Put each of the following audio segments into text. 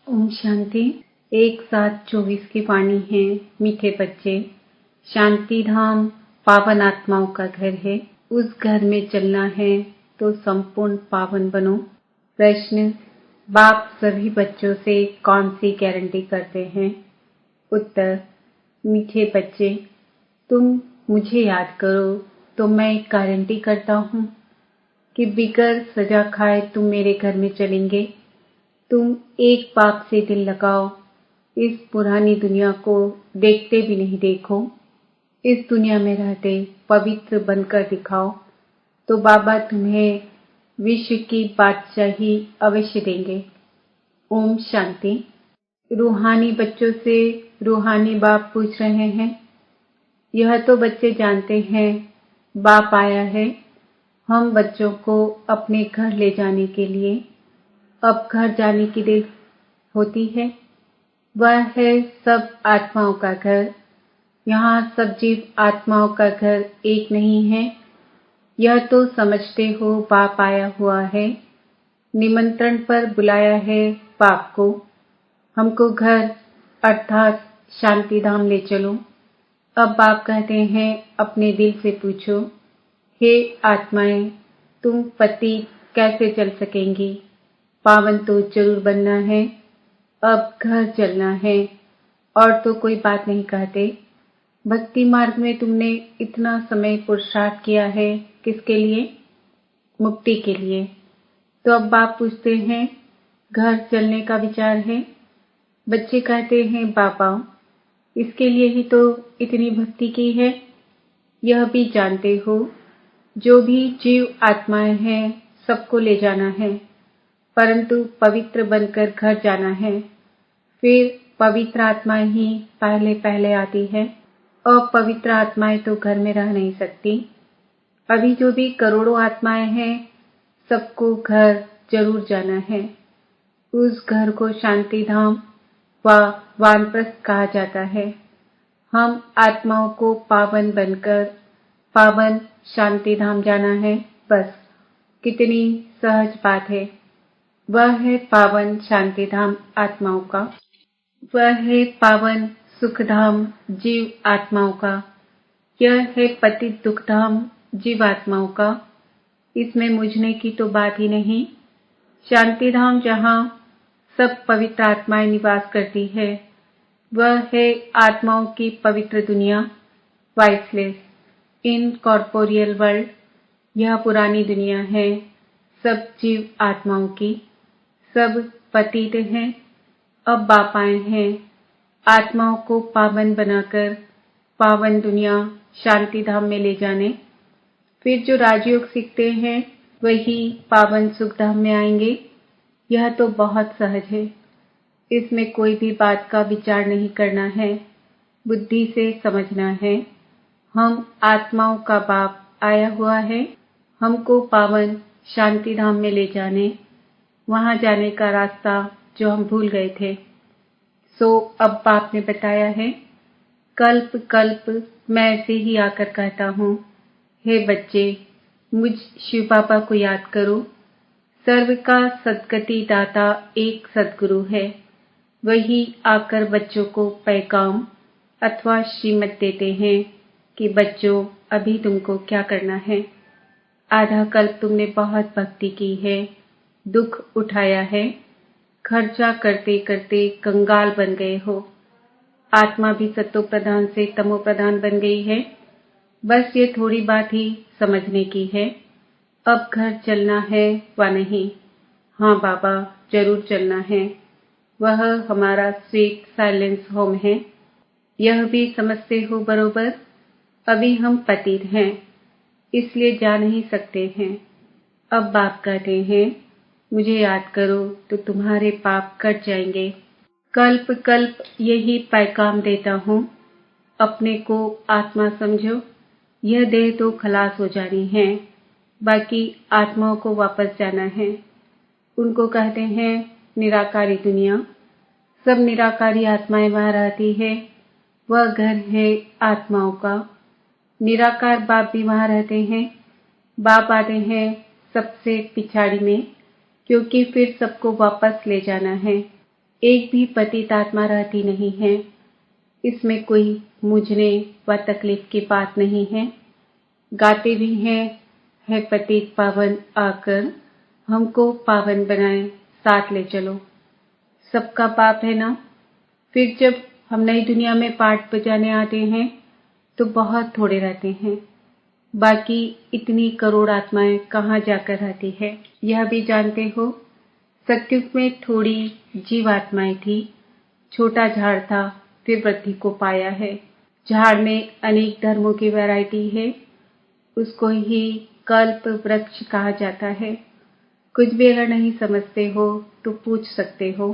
ओम शांति। 1-7-24 की वाणी है। मीठे बच्चे, शांति धाम पावन आत्माओं का घर है। उस घर में चलना है तो संपूर्ण पावन बनो। प्रश्न, बाप सभी बच्चों से कौन सी गारंटी करते हैं? उत्तर, मीठे बच्चे, तुम मुझे याद करो तो मैं गारंटी करता हूँ कि बिगर सजा खाए तुम मेरे घर में चलेंगे। तुम एक बाप से दिल लगाओ, इस पुरानी दुनिया को देखते भी नहीं देखो। इस दुनिया में रहते पवित्र बनकर दिखाओ तो बाबा तुम्हें विश्व की बादशाही अवश्य देंगे। ओम शांति। रूहानी बच्चों से रूहानी बाप पूछ रहे हैं। यह तो बच्चे जानते हैं बाप आया है हम बच्चों को अपने घर ले जाने के लिए। अब घर जाने की देर होती है। वह है सब आत्माओं का घर। यहाँ सब जीव आत्माओं का घर एक नहीं है। यह तो समझते हो बाप आया हुआ है, निमंत्रण पर बुलाया है बाप को। हमको घर अर्थात शांति धाम ले चलो। अब बाप कहते हैं अपने दिल से पूछो, हे आत्माएं, तुम पति कैसे चल सकेंगी? पावन तो जरूर बनना है। अब घर चलना है और तो कोई बात नहीं कहते। भक्ति मार्ग में तुमने इतना समय पुरुषार्थ किया है, किसके लिए? मुक्ति के लिए। तो अब बाप पूछते हैं घर चलने का विचार है? बच्चे कहते हैं बाबा, इसके लिए ही तो इतनी भक्ति की है। यह भी जानते हो जो भी जीव आत्माएं हैं सबको ले जाना है, परंतु पवित्र बनकर घर जाना है। फिर पवित्र आत्माएं ही पहले पहले आती है और पवित्र आत्माएं तो घर में रह नहीं सकती। अभी जो भी करोड़ों आत्माएं हैं सबको घर जरूर जाना है। उस घर को शांति धाम व वानप्रस्थ कहा जाता है। हम आत्माओं को पावन बनकर पावन शांति धाम जाना है। बस कितनी सहज बात है। वह है पावन शांति धाम आत्माओं का। वह है पावन सुख धाम जीव आत्माओं का। यह है पतित दुख धाम जीव आत्माओं का। इसमें मुझने की तो बात ही नहीं। शांति धाम जहाँ सब पवित्र आत्माएं निवास करती है, वह है आत्माओं की पवित्र दुनिया, वाइसलेस इनकॉर्पोरियल वर्ल्ड। यह पुरानी दुनिया है सब जीव आत्माओं की। सब पतित हैं। अब बाप आए हैं आत्माओं को पावन बनाकर पावन दुनिया शांति धाम में ले जाने। फिर जो राजयोग सीखते हैं वही पावन सुख धाम में आएंगे। यह तो बहुत सहज है। इसमें कोई भी बात का विचार नहीं करना है, बुद्धि से समझना है। हम आत्माओं का बाप आया हुआ है हमको पावन शांति धाम में ले जाने। वहां जाने का रास्ता जो हम भूल गए थे, सो अब बाप ने बताया है। कल्प कल्प मैं ऐसे ही आकर कहता हूँ, हे बच्चे, मुझ शिव बाबा को याद करो। सर्व का सद्गति दाता एक सद्गुरु है। वही आकर बच्चों को पैगाम अथवा श्रीमत देते हैं कि बच्चों अभी तुमको क्या करना है। आधा कल्प तुमने बहुत भक्ति की है, दुख उठाया है, खर्चा करते करते कंगाल बन गए हो। आत्मा भी सत्तो प्रधान से तमो प्रधान बन गई है। बस ये थोड़ी बात ही समझने की है। अब घर चलना है व नहीं? हाँ बाबा, जरूर चलना है। वह हमारा स्वीट साइलेंस होम है। यह भी समझते हो बरोबर। अभी हम पतित हैं, इसलिए जा नहीं सकते हैं। अब बाप कहते हैं मुझे याद करो तो तुम्हारे पाप कट जाएंगे। कल्प कल्प यही पैगाम देता हूँ, अपने को आत्मा समझो। यह देह तो खलास हो जानी है, बाकी आत्माओं को वापस जाना है। उनको कहते हैं निराकारी दुनिया। सब निराकारी आत्माएं वहां रहती है। वह घर है आत्माओं का। निराकार बाप भी वहां रहते हैं। बाप आते हैं सबसे पिछाड़ी में, क्योंकि फिर सबको वापस ले जाना है। एक भी पतित आत्मा रहती नहीं है। इसमें कोई मुझने व तकलीफ की बात नहीं है। गाते भी हैं, है पतित पावन आकर हमको पावन बनाए, साथ ले चलो। सबका पाप है ना। फिर जब हम नई दुनिया में पाठ बजाने आते हैं तो बहुत थोड़े रहते हैं। बाकी इतनी करोड़ आत्माएं कहाँ जाकर रहती है। यह भी जानते हो, सत्युग में थोड़ी जीवात्माएं थी, छोटा झाड़ था, फिर वृद्धि को पाया है। झाड़ में अनेक धर्मों की वैरायटी है, उसको ही कल्प वृक्ष कहा जाता है। कुछ भी अगर नहीं समझते हो तो पूछ सकते हो।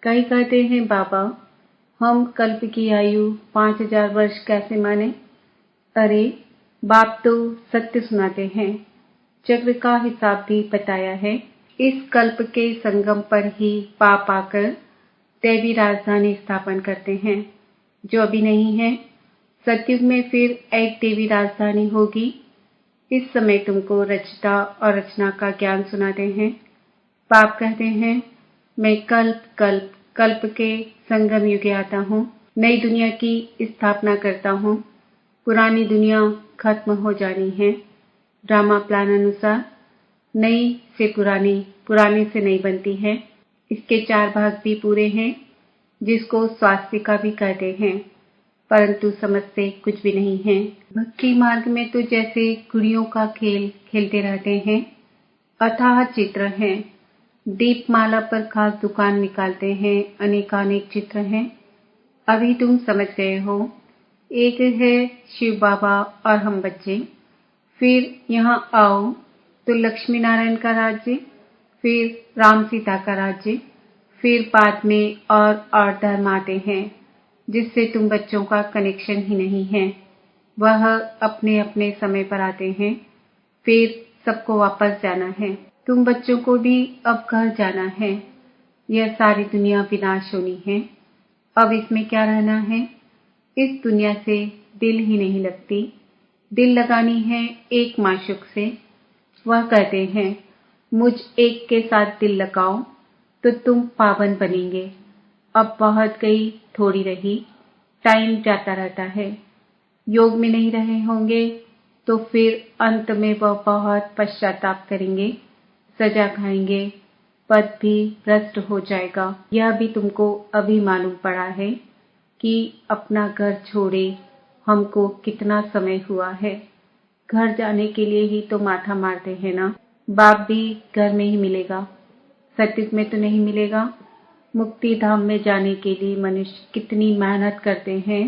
कई कहते हैं बाबा हम कल्प की आयु 5000 वर्ष कैसे माने। अरे बाप तो सत्य सुनाते हैं, चक्र का हिसाब भी बताया है। इस कल्प के संगम पर ही पाप आकर दैवी राजधानी स्थापन करते हैं, जो अभी नहीं है। सतयुग में फिर एक देवी राजधानी होगी। इस समय तुमको रचता और रचना का ज्ञान सुनाते हैं। बाप कहते हैं मैं कल्प कल्प कल्प के संगम युगे आता हूँ, नई दुनिया की स्थापना करता हूँ। पुरानी दुनिया खत्म हो जानी है। ड्रामा प्लान अनुसार नई से पुरानी, पुरानी से नई बनती है। इसके 4 भाग भी पूरे हैं, जिसको स्वास्तिका भी कहते हैं, परंतु समझते कुछ भी नहीं है। भक्ति मार्ग में तो जैसे गुड़ियों का खेल खेलते रहते हैं। अथाह चित्र हैं, दीपमाला पर खास दुकान निकालते हैं, अनेकानेक चित्र हैं। अभी तुम समझ गए हो। एक है शिव बाबा और हम बच्चे। फिर यहाँ आओ तो लक्ष्मी नारायण का राज्य, फिर राम सीता का राज्य, फिर बाद में और धर्म आते हैं, जिससे तुम बच्चों का कनेक्शन ही नहीं है। वह अपने अपने समय पर आते हैं, फिर सबको वापस जाना है। तुम बच्चों को भी अब घर जाना है। यह सारी दुनिया विनाश होनी है। अब इसमें क्या रहना है। इस दुनिया से दिल ही नहीं लगती। दिल लगानी है एक माशूक से। वह कहते हैं मुझ एक के साथ दिल लगाओ तो तुम पावन बनेंगे। अब बहुत गई, थोड़ी रही। टाइम जाता रहता है। योग में नहीं रहे होंगे तो फिर अंत में वह बहुत पश्चाताप करेंगे, सजा खाएंगे, पद भी भ्रष्ट हो जाएगा। यह भी तुमको अभी मालूम पड़ा है कि अपना घर छोड़े हमको कितना समय हुआ है। घर जाने के लिए ही तो माथा मारते हैं ना। बाप भी घर में ही मिलेगा, सतयुग में तो नहीं मिलेगा। मुक्ति धाम में जाने के लिए मनुष्य कितनी मेहनत करते हैं,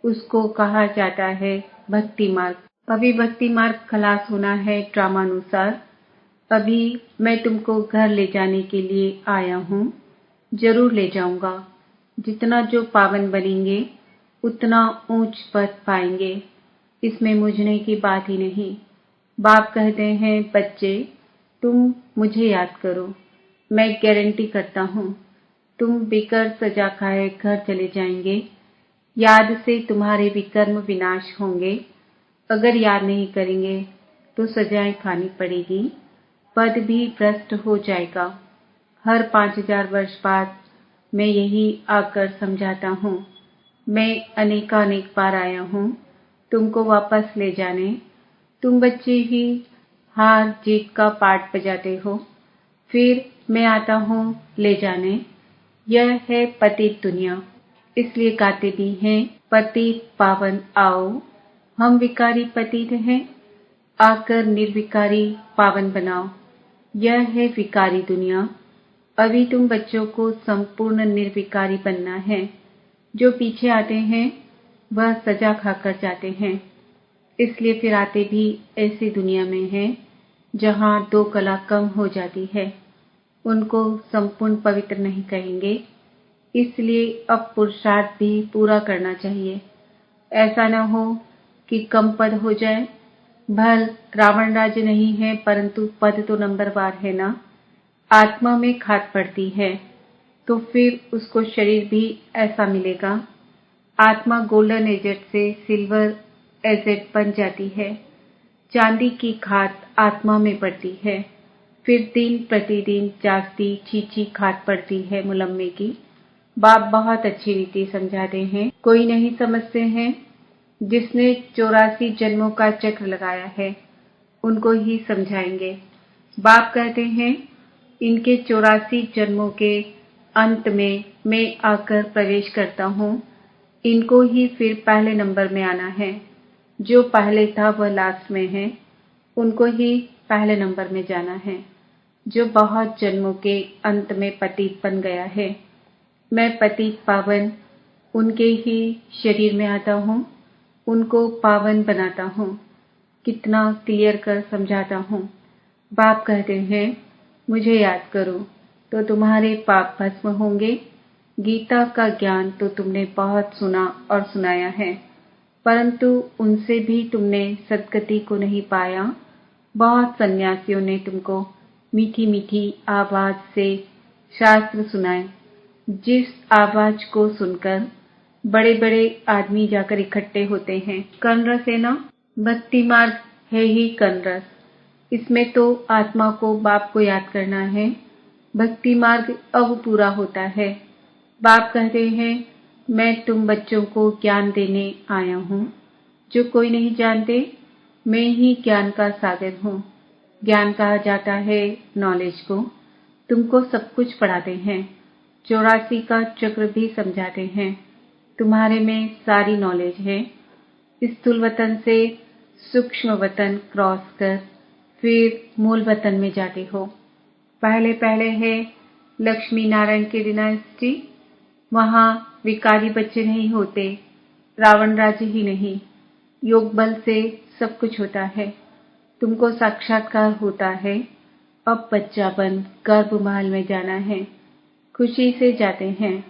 उसको कहा जाता है भक्ति मार्ग। अभी भक्ति मार्ग खलास होना है ड्रामानुसार। अभी मैं तुमको घर ले जाने के लिए आया हूँ। जरूर ले जाऊंगा। जितना जो पावन बनेंगे उतना ऊंच पद पाएंगे। इसमें मुझने की बात ही नहीं। बाप कहते हैं बच्चे तुम मुझे याद करो, मैं गारंटी करता हूँ तुम बेकर सजा खाए घर चले जाएंगे। याद से तुम्हारे विकर्म विनाश होंगे। अगर याद नहीं करेंगे तो सजाएं खानी पड़ेगी, पद भी भ्रष्ट हो जाएगा। हर 5000 वर्ष बाद मैं यही आकर समझाता हूँ। मैं अनेकानेक बार आया हूँ तुमको वापस ले जाने। तुम बच्चे ही हार जीत का पाठ बजाते हो, फिर मैं आता हूँ ले जाने। यह है पतित दुनिया, इसलिए गाते भी हैं पतित पावन आओ। हम विकारी पतित हैं, आकर निर्विकारी पावन बनाओ। यह है विकारी दुनिया। अभी तुम बच्चों को संपूर्ण निर्विकारी बनना है। जो पीछे आते हैं वह सजा खाकर जाते हैं, इसलिए फिर आते भी ऐसी दुनिया में हैं जहाँ 2 कला कम हो जाती है। उनको संपूर्ण पवित्र नहीं कहेंगे, इसलिए अब पुरुषार्थ भी पूरा करना चाहिए। ऐसा न हो कि कम पद हो जाए। भल रावण राज्य नहीं है, परंतु पद तो नंबरवार है ना। आत्मा में खाद पड़ती है तो फिर उसको शरीर भी ऐसा मिलेगा। आत्मा गोल्डन एजेट से सिल्वर एजेट बन जाती है। चांदी की खाद आत्मा में पड़ती है। फिर दिन प्रतिदिन जागती चींची खाट पड़ती है मुलम्मे की। बाप बहुत अच्छी रीति समझाते हैं, कोई नहीं समझते हैं। जिसने 84 जन्मों का चक्र लगाया है उनको ही समझाएंगे। बाप कहते हैं इनके 84 जन्मों के अंत में मैं आकर प्रवेश करता हूँ। इनको ही फिर पहले नंबर में आना है। जो पहले था वह लास्ट में है, उनको ही पहले नंबर में जाना है। जो बहुत जन्मों के अंत में पतित बन गया है, मैं पतित पावन उनके ही शरीर में आता हूँ, उनको पावन बनाता हूँ। कितना क्लियर कर समझाता हूँ। बाप कहते हैं मुझे याद करो तो तुम्हारे पाप भस्म होंगे। गीता का ज्ञान तो तुमने बहुत सुना और सुनाया है, परंतु उनसे भी तुमने सद्गति को नहीं पाया। बहुत सन्यासियों ने तुमको मीठी मीठी आवाज से शास्त्र सुनाए, जिस आवाज को सुनकर बड़े बड़े आदमी जाकर इकट्ठे होते हैं। कर्णरस है ना, भक्ति मार्ग है ही कर्णरस। इसमें तो आत्मा को बाप को याद करना है। भक्ति मार्ग अब पूरा होता है। बाप कहते हैं मैं तुम बच्चों को ज्ञान देने आया हूँ। जो कोई नहीं जानते, मैं ही ज्ञान का सागर हूँ। ज्ञान कहा जाता है नॉलेज को। तुमको सब कुछ पढ़ाते हैं, 84 का चक्र भी समझाते हैं। तुम्हारे में सारी नॉलेज है। स्थूल वतन से सूक्ष्म वतन क्रॉस कर फिर मूल वतन में जाते हो। पहले पहले है लक्ष्मी नारायण की डिनास्टी। वहां विकारी बच्चे नहीं होते, रावण राज्य ही नहीं, योग बल से सब कुछ होता है। तुमको साक्षात्कार होता है। अब बच्चा बन गर्भ महल में जाना है। खुशी से जाते हैं।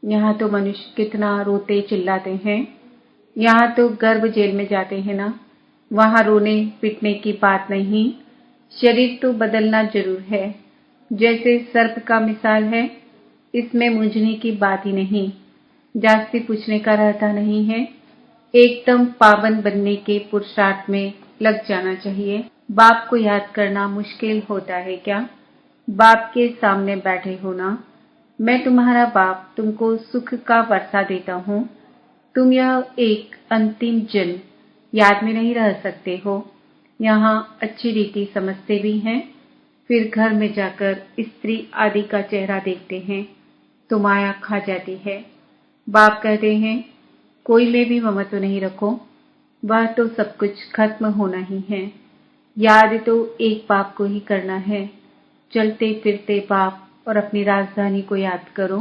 यहाँ तो मनुष्य कितना रोते चिल्लाते हैं। यहाँ तो गर्भ जेल में जाते हैं ना। वहाँ रोने पिटने की बात नहीं, शरीर तो बदलना जरूर है। जैसे सर्प का मिसाल है, इसमें मुझने की बात ही नहीं, जास्ती पूछने का रहता नहीं है। एकदम पावन बनने के पुरुषार्थ में लग जाना चाहिए। बाप को याद करना मुश्किल होता है क्या? बाप के सामने बैठे हो ना। मैं तुम्हारा बाप तुमको सुख का वर्षा देता हूँ। तुम यह एक अंतिम जन्म याद में नहीं रह सकते हो। यहाँ अच्छी रीति समझते भी हैं, फिर घर में जाकर स्त्री आदि का चेहरा देखते हैं तो माया खा जाती है। बाप कहते हैं कोई में भी ममत्व नहीं रखो, वह तो सब कुछ खत्म होना ही है। याद तो एक बाप को ही करना है। चलते फिरते बाप और अपनी राजधानी को याद करो।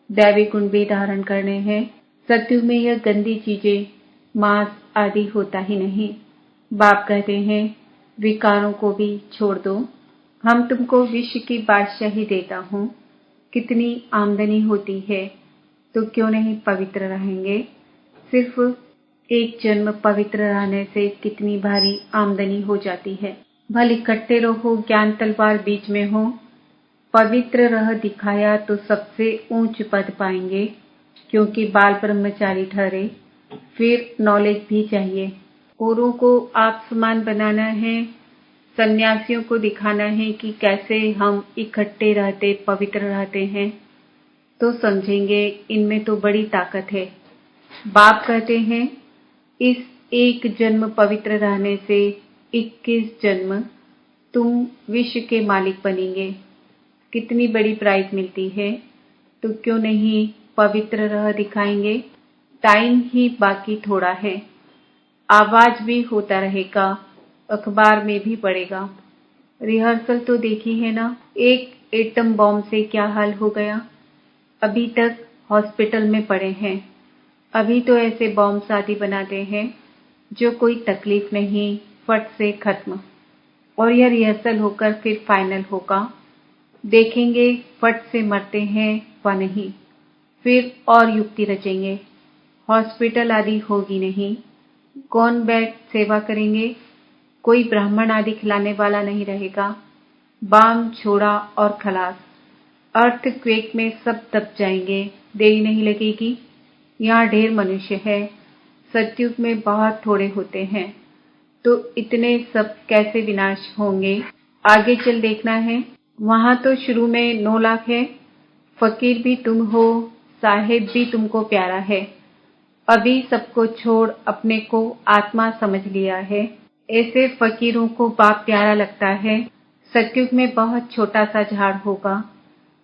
दैवी गुण भी धारण करने हैं। सत्युग में यह गंदी चीजें मांस आदि होता ही नहीं। बाप कहते हैं विकारों को भी छोड़ दो। हम तुमको विश्व की बादशाही देता हूँ। कितनी आमदनी होती है तो क्यों नहीं पवित्र रहेंगे। सिर्फ एक जन्म पवित्र रहने से कितनी भारी आमदनी हो जाती है। भले इकट्ठे रहो, ज्ञान तलवार बीच में हो। पवित्र रह दिखाया तो सबसे ऊंच पद पाएंगे, क्योंकि बाल ब्रह्मचारी ठहरे। फिर नॉलेज भी चाहिए। औरों को आप समान बनाना है। सन्यासियों को दिखाना है कि कैसे हम इकट्ठे रहते पवित्र रहते हैं, तो समझेंगे इनमें तो बड़ी ताकत है। बाप कहते हैं इस एक जन्म पवित्र रहने से 21 जन्म तुम विश्व के मालिक बनेंगे। कितनी बड़ी प्राइज मिलती है, तो क्यों नहीं पवित्र रह दिखाएंगे। टाइम ही बाकी थोड़ा है। आवाज भी होता रहेगा, अखबार में भी पड़ेगा। रिहर्सल तो देखी है ना, एक एटम बॉम्ब से क्या हाल हो गया। अभी तक हॉस्पिटल में पड़े हैं। अभी तो ऐसे बॉम्ब आदि बनाते हैं जो कोई तकलीफ नहीं, फट से खत्म। और यह रिहर्सल होकर फिर फाइनल होगा। देखेंगे फट से मरते हैं व नहीं। फिर और युक्ति रचेंगे। हॉस्पिटल आदि होगी नहीं। कौन बेड सेवा करेंगे। कोई ब्राह्मण आदि खिलाने वाला नहीं रहेगा। बाम छोड़ा और खलास। अर्थ क्वेक में सब दब जाएंगे, देरी नहीं लगेगी। यहाँ ढेर मनुष्य है। सतयुग में बहुत थोड़े होते हैं, तो इतने सब कैसे विनाश होंगे। आगे चल देखना है। वहां तो शुरू में 9 लाख है। फकीर भी तुम हो, साहेब भी तुमको प्यारा है। अभी सबको छोड़ अपने को आत्मा समझ लिया है। ऐसे फकीरों को बाप प्यारा लगता है। सतयुग में बहुत छोटा सा झाड़ होगा।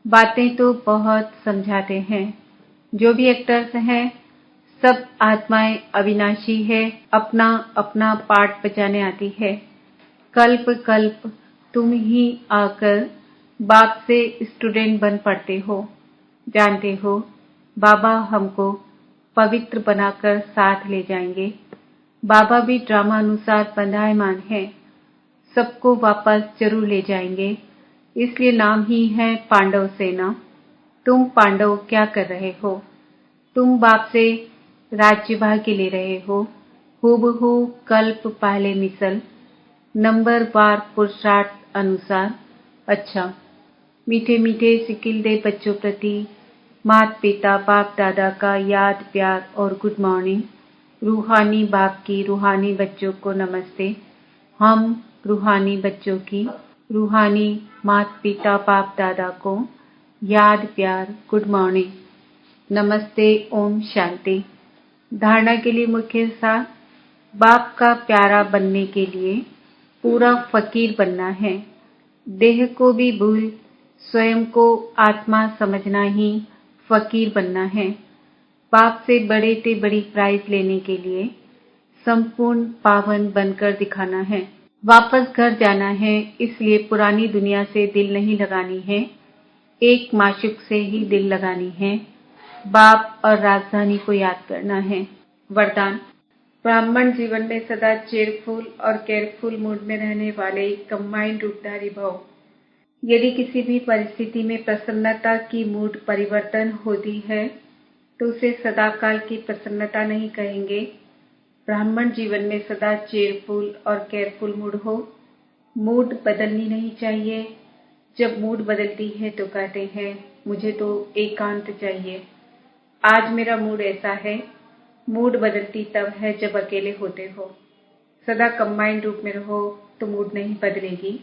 बातें तो बहुत समझाते हैं। जो भी एक्टर्स हैं, सब आत्माएं अविनाशी है, अपना अपना पार्ट बजाने आती है। कल्प कल्प तुम ही आकर बाप से स्टूडेंट बन पड़ते हो। जानते हो, बाबा हमको पवित्र बनाकर साथ ले जाएंगे। बाबा भी ड्रामा अनुसार बंधायमान है। सबको वापस जरूर ले जाएंगे। इसलिए नाम ही है पांडव सेना। तुम पांडव क्या कर रहे हो? तुम बाप से राज्य भाग्य ले रहे हो। हूबहू कल्प पहले मिसल, नंबर बार पुरुषार्थ अनुसार। अच्छा, मीठे मीठे सिकिल दे बच्चों प्रति माता पिता बाप दादा का याद प्यार और गुड मॉर्निंग। रूहानी बाप की रूहानी बच्चों को नमस्ते। हम रूहानी बच्चों की रूहानी माता पिता बाप दादा को याद प्यार गुड मॉर्निंग, नमस्ते, ओम शांति। धारणा के लिए मुख्य सार, बाप का प्यारा बनने के लिए पूरा फकीर बनना है। देह को भी भूल स्वयं को आत्मा समझना ही फकीर बनना है। बाप से बड़े से बड़ी प्राइज लेने के लिए संपूर्ण पावन बनकर दिखाना है। वापस घर जाना है, इसलिए पुरानी दुनिया से दिल नहीं लगानी है, एक माशुक से ही दिल लगानी है। बाप और राजधानी को याद करना है। वरदान, ब्राह्मण जीवन में सदा चेयरफुल और केयरफुल मूड में रहने वाले कंबाइंड रूपधारी भव। यदि किसी भी परिस्थिति में प्रसन्नता की मूड परिवर्तन होती है तो उसे सदाकाल की प्रसन्नता नहीं कहेंगे। ब्राह्मण जीवन में सदा चेयरफुल और केयरफुल मूड हो। मूड बदलनी नहीं चाहिए। जब मूड बदलती है तो कहते हैं मुझे तो एकांत चाहिए। आज मेरा मूड ऐसा है। मूड बदलती तब है जब अकेले होते हो। सदा कंबाइंड रूप में रहो तो मूड नहीं बदलेगी।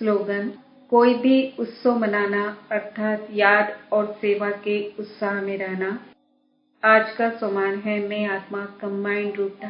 स्लोगन, कोई भी उत्सव मनाना अर्थात याद और सेवा के उत्साह में रहना। आज का सोमान है मैं आत्मा कंबाइंड रूप